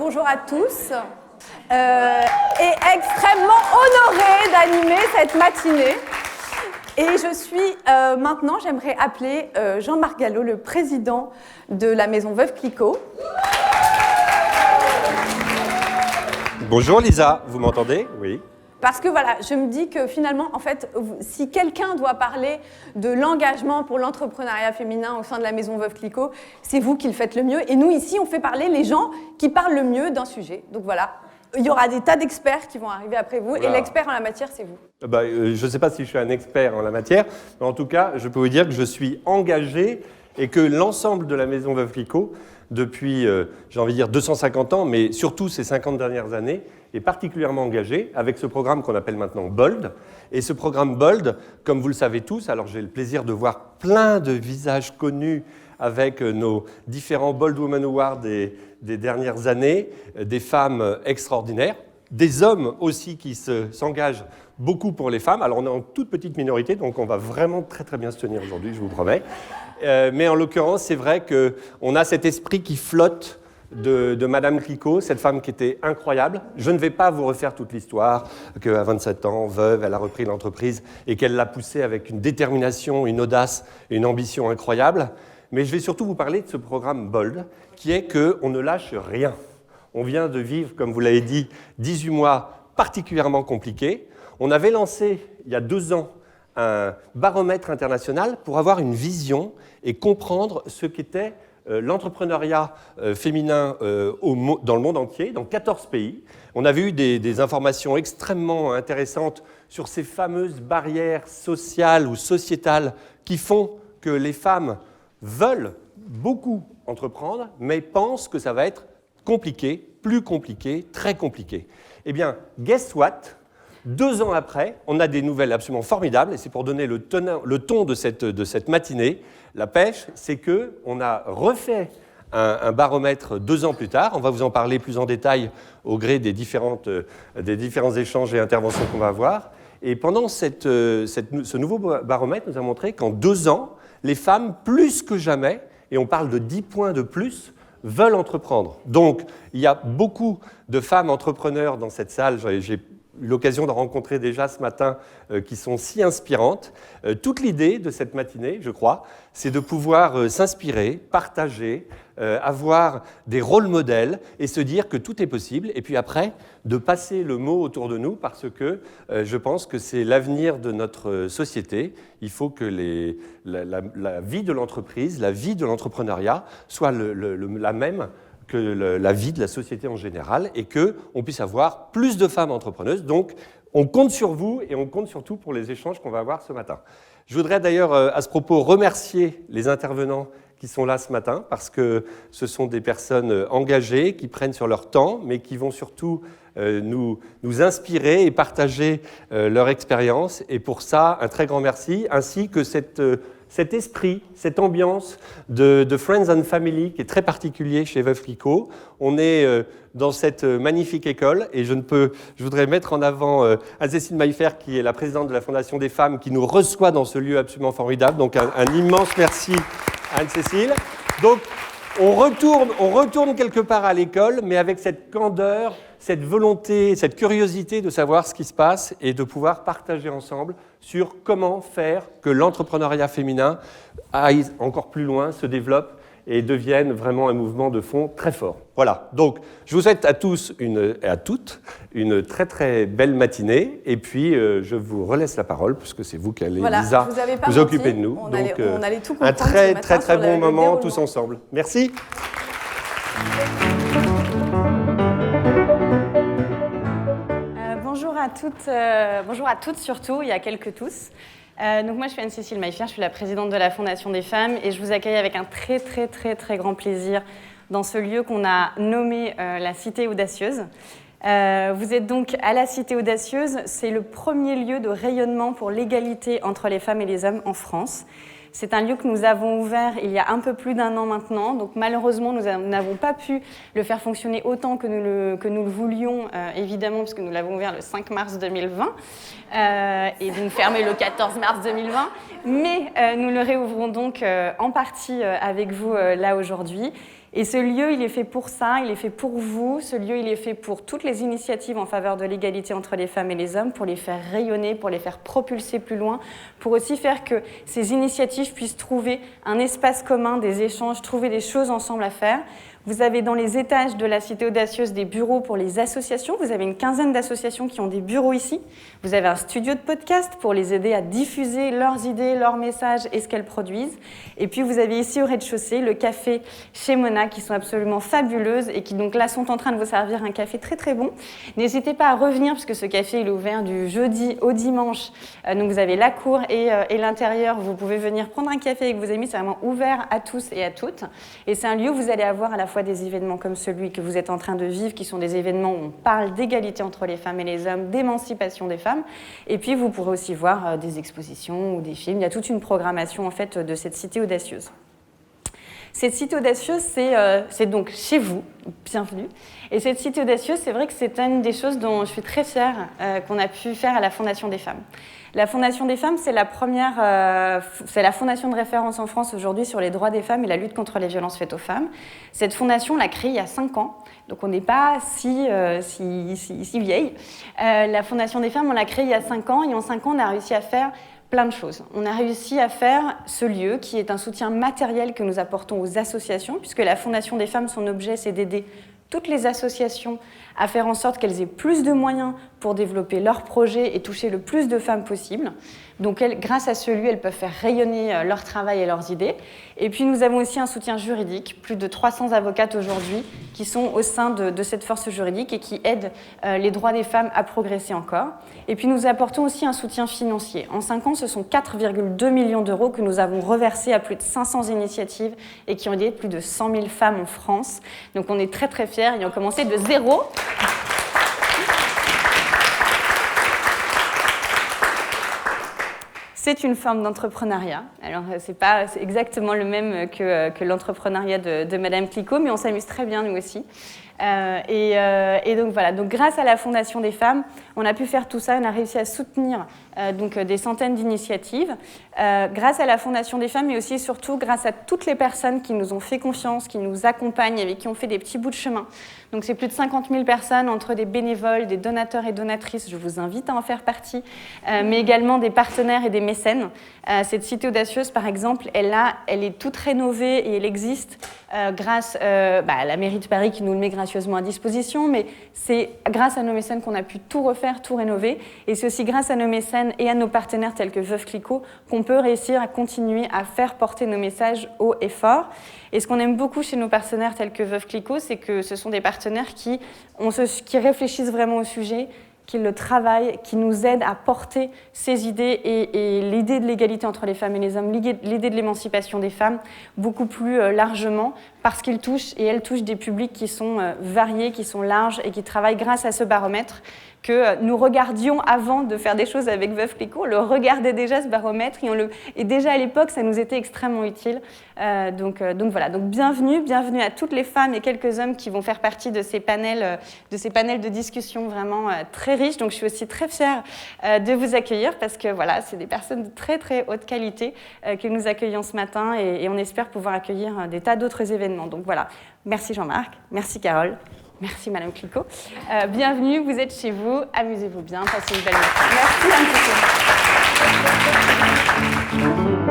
bonjour à tous. Et extrêmement honorée d'animer cette matinée. Et je suis maintenant, j'aimerais appeler Jean-Marc Gallo, le président de la Maison Veuve Clicquot. Bonjour Lisa, vous m'entendez? Oui. Parce que voilà, je me dis que finalement, en fait, si quelqu'un doit parler de l'engagement pour l'entrepreneuriat féminin au sein de la Maison Veuve Clicquot, c'est vous qui le faites le mieux. Et nous, ici, on fait parler les gens qui parlent le mieux d'un sujet. Donc voilà. Il y aura des tas d'experts qui vont arriver après vous, voilà. Et l'expert en la matière, c'est vous. Je ne sais pas si je suis un expert en la matière, mais en tout cas, je peux vous dire que je suis engagé et que l'ensemble de la Maison Veuve Clicquot, depuis, j'ai envie de dire, 250 ans, mais surtout ces 50 dernières années, est particulièrement engagé avec ce programme qu'on appelle maintenant BOLD. Et ce programme BOLD, comme vous le savez tous, alors j'ai le plaisir de voir plein de visages connus avec nos différents Bold Women Awards des dernières années, des femmes extraordinaires, des hommes aussi qui s'engagent beaucoup pour les femmes. Alors on est en toute petite minorité, donc on va vraiment très très bien se tenir aujourd'hui, je vous promets. Mais en l'occurrence, c'est vrai qu'on a cet esprit qui flotte de Madame Clicquot, cette femme qui était incroyable. Je ne vais pas vous refaire toute l'histoire, qu'à 27 ans, veuve, elle a repris l'entreprise et qu'elle l'a poussée avec une détermination, une audace et une ambition incroyables. Mais je vais surtout vous parler de ce programme BOLD, qui est qu'on ne lâche rien. On vient de vivre, comme vous l'avez dit, 18 mois particulièrement compliqués. On avait lancé, il y a 2 ans, un baromètre international pour avoir une vision et comprendre ce qu'était l'entrepreneuriat féminin dans le monde entier, dans 14 pays. On avait eu des informations extrêmement intéressantes sur ces fameuses barrières sociales ou sociétales qui font que les femmes veulent beaucoup entreprendre, mais pensent que ça va être compliqué, plus compliqué, très compliqué. Eh bien, guess what? 2 ans après, on a des nouvelles absolument formidables, et c'est pour donner le ton de cette matinée. La pêche, c'est qu'on a refait un baromètre 2 ans plus tard. On va vous en parler plus en détail au gré des différents échanges et interventions qu'on va avoir. Et pendant ce nouveau baromètre nous a montré qu'en 2 ans, les femmes, plus que jamais, et on parle de 10 points de plus, veulent entreprendre. Donc, il y a beaucoup de femmes entrepreneurs dans cette salle. J'ai eu l'occasion de rencontrer déjà ce matin qui sont si inspirantes. Toute l'idée de cette matinée, je crois, c'est de pouvoir s'inspirer, partager, avoir des rôles modèles et se dire que tout est possible. Et puis après, de passer le mot autour de nous parce que je pense que c'est l'avenir de notre société. Il faut que la vie de l'entreprise, la vie de l'entrepreneuriat soit la même que la vie de la société en général et qu'on puisse avoir plus de femmes entrepreneuses. Donc, on compte sur vous et on compte surtout pour les échanges qu'on va avoir ce matin. Je voudrais d'ailleurs, à ce propos, remercier les intervenants qui sont là ce matin parce que ce sont des personnes engagées qui prennent sur leur temps, mais qui vont surtout nous inspirer et partager leur expérience. Et pour ça, un très grand merci, ainsi que cet esprit, cette ambiance de Friends and Family qui est très particulier chez Veuve Clicquot. On est dans cette magnifique école et je voudrais mettre en avant Anne-Cécile Maillefer qui est la présidente de la Fondation des femmes qui nous reçoit dans ce lieu absolument formidable. Donc un immense merci à Anne-Cécile. Donc on retourne quelque part à l'école, mais avec cette candeur, cette volonté, cette curiosité de savoir ce qui se passe et de pouvoir partager ensemble sur comment faire que l'entrepreneuriat féminin aille encore plus loin, se développe et devienne vraiment un mouvement de fond très fort. Voilà, donc je vous souhaite à tous et à toutes une très très belle matinée et puis je vous relaisse la parole puisque c'est vous qui allez, voilà, Lisa, vous occuper de nous. On allait tout un très très très bon moment tous ensemble. Merci. Bonjour à toutes surtout, il y a quelques tous. Donc moi je suis Anne-Cécile Maillefer, je suis la présidente de la Fondation des femmes et je vous accueille avec un très très très très grand plaisir dans ce lieu qu'on a nommé la Cité Audacieuse. Vous êtes donc à la Cité Audacieuse, c'est le premier lieu de rayonnement pour l'égalité entre les femmes et les hommes en France. C'est un lieu que nous avons ouvert il y a un peu plus d'1 an maintenant. Donc malheureusement, nous n'avons pas pu le faire fonctionner autant que nous le voulions, évidemment, puisque nous l'avons ouvert le 5 mars 2020 et donc fermé le 14 mars 2020. Mais nous le réouvrons donc en partie avec vous là aujourd'hui. Et ce lieu, il est fait pour ça, il est fait pour vous. Ce lieu, il est fait pour toutes les initiatives en faveur de l'égalité entre les femmes et les hommes, pour les faire rayonner, pour les faire propulser plus loin, pour aussi faire que ces initiatives puissent trouver un espace commun, des échanges, trouver des choses ensemble à faire. Vous avez dans les étages de la Cité Audacieuse des bureaux pour les associations. Vous avez une quinzaine d'associations qui ont des bureaux ici. Vous avez un studio de podcast pour les aider à diffuser leurs idées, leurs messages et ce qu'elles produisent. Et puis vous avez ici au rez-de-chaussée le café chez Mona qui sont absolument fabuleuses et qui donc là sont en train de vous servir un café très très bon. N'hésitez pas à revenir puisque ce café il est ouvert du jeudi au dimanche. Donc vous avez la cour et l'intérieur. Vous pouvez venir prendre un café avec vos amis. C'est vraiment ouvert à tous et à toutes. Et c'est un lieu où vous allez avoir à la fois des événements comme celui que vous êtes en train de vivre, qui sont des événements où on parle d'égalité entre les femmes et les hommes, d'émancipation des femmes. Et puis, vous pourrez aussi voir des expositions ou des films. Il y a toute une programmation, en fait, de cette Cité Audacieuse. Cette Cité Audacieuse, c'est donc chez vous. Bienvenue. Et cette Cité Audacieuse, c'est vrai que c'est une des choses dont je suis très fière qu'on a pu faire à la Fondation des femmes. La Fondation des femmes, c'est la fondation de référence en France aujourd'hui sur les droits des femmes et la lutte contre les violences faites aux femmes. Cette fondation, on l'a créée il y a 5 ans, donc on n'est pas si vieille. La Fondation des femmes, on l'a créée il y a 5 ans, et en 5 ans, on a réussi à faire plein de choses. On a réussi à faire ce lieu qui est un soutien matériel que nous apportons aux associations, puisque la Fondation des femmes, son objet, c'est d'aider toutes les associations à faire en sorte qu'elles aient plus de moyens pour développer leurs projets et toucher le plus de femmes possible. Donc, grâce à ce lieu, elles peuvent faire rayonner leur travail et leurs idées. Et puis, nous avons aussi un soutien juridique, plus de 300 avocates aujourd'hui qui sont au sein de cette force juridique et qui aident les droits des femmes à progresser encore. Et puis, nous apportons aussi un soutien financier. En 5 ans, ce sont 4,2 millions d'euros que nous avons reversés à plus de 500 initiatives et qui ont aidé plus de 100 000 femmes en France. Donc, on est très, très fiers, ayant commencé de zéro. C'est une forme d'entrepreneuriat. Alors, c'est exactement le même que l'entrepreneuriat de Madame Clicquot, mais on s'amuse très bien, nous aussi. Et donc voilà, donc grâce à la Fondation des femmes, on a pu faire tout ça, on a réussi à soutenir des centaines d'initiatives. Grâce à la Fondation des femmes, mais aussi et surtout grâce à toutes les personnes qui nous ont fait confiance, qui nous accompagnent, avec qui on fait des petits bouts de chemin. Donc c'est plus de 50 000 personnes, entre des bénévoles, des donateurs et donatrices, je vous invite à en faire partie, mais également des partenaires et des mécènes. Cette Cité Audacieuse, par exemple, elle est toute rénovée et elle existe grâce à la mairie de Paris qui nous le met gracieusement à disposition, mais c'est grâce à nos mécènes qu'on a pu tout refaire, tout rénover, et c'est aussi grâce à nos mécènes et à nos partenaires tels que Veuve Clicquot qu'on peut réussir à continuer à faire porter nos messages haut et fort. Et ce qu'on aime beaucoup chez nos partenaires tels que Veuve Clicquot, c'est que ce sont des partenaires qui réfléchissent vraiment au sujet, qui le travaillent, qui nous aident à porter ces idées et l'idée de l'égalité entre les femmes et les hommes, l'idée de l'émancipation des femmes beaucoup plus largement, parce qu'ils touchent et elles touchent des publics qui sont variés, qui sont larges et qui travaillent grâce à ce baromètre que nous regardions avant de faire des choses avec Veuve Clicquot. On le regardait déjà, ce baromètre, et déjà à l'époque, ça nous était extrêmement utile. Donc voilà, donc bienvenue à toutes les femmes et quelques hommes qui vont faire partie de ces panels de discussion vraiment très riches. Donc je suis aussi très fière de vous accueillir parce que voilà, c'est des personnes de très très haute qualité que nous accueillons ce matin et on espère pouvoir accueillir des tas d'autres événements. Donc voilà, merci Jean-Marc, merci Carole. Merci Madame Clicquot. Bienvenue, vous êtes chez vous, amusez-vous bien, passez une belle matinée. Merci un petit peu.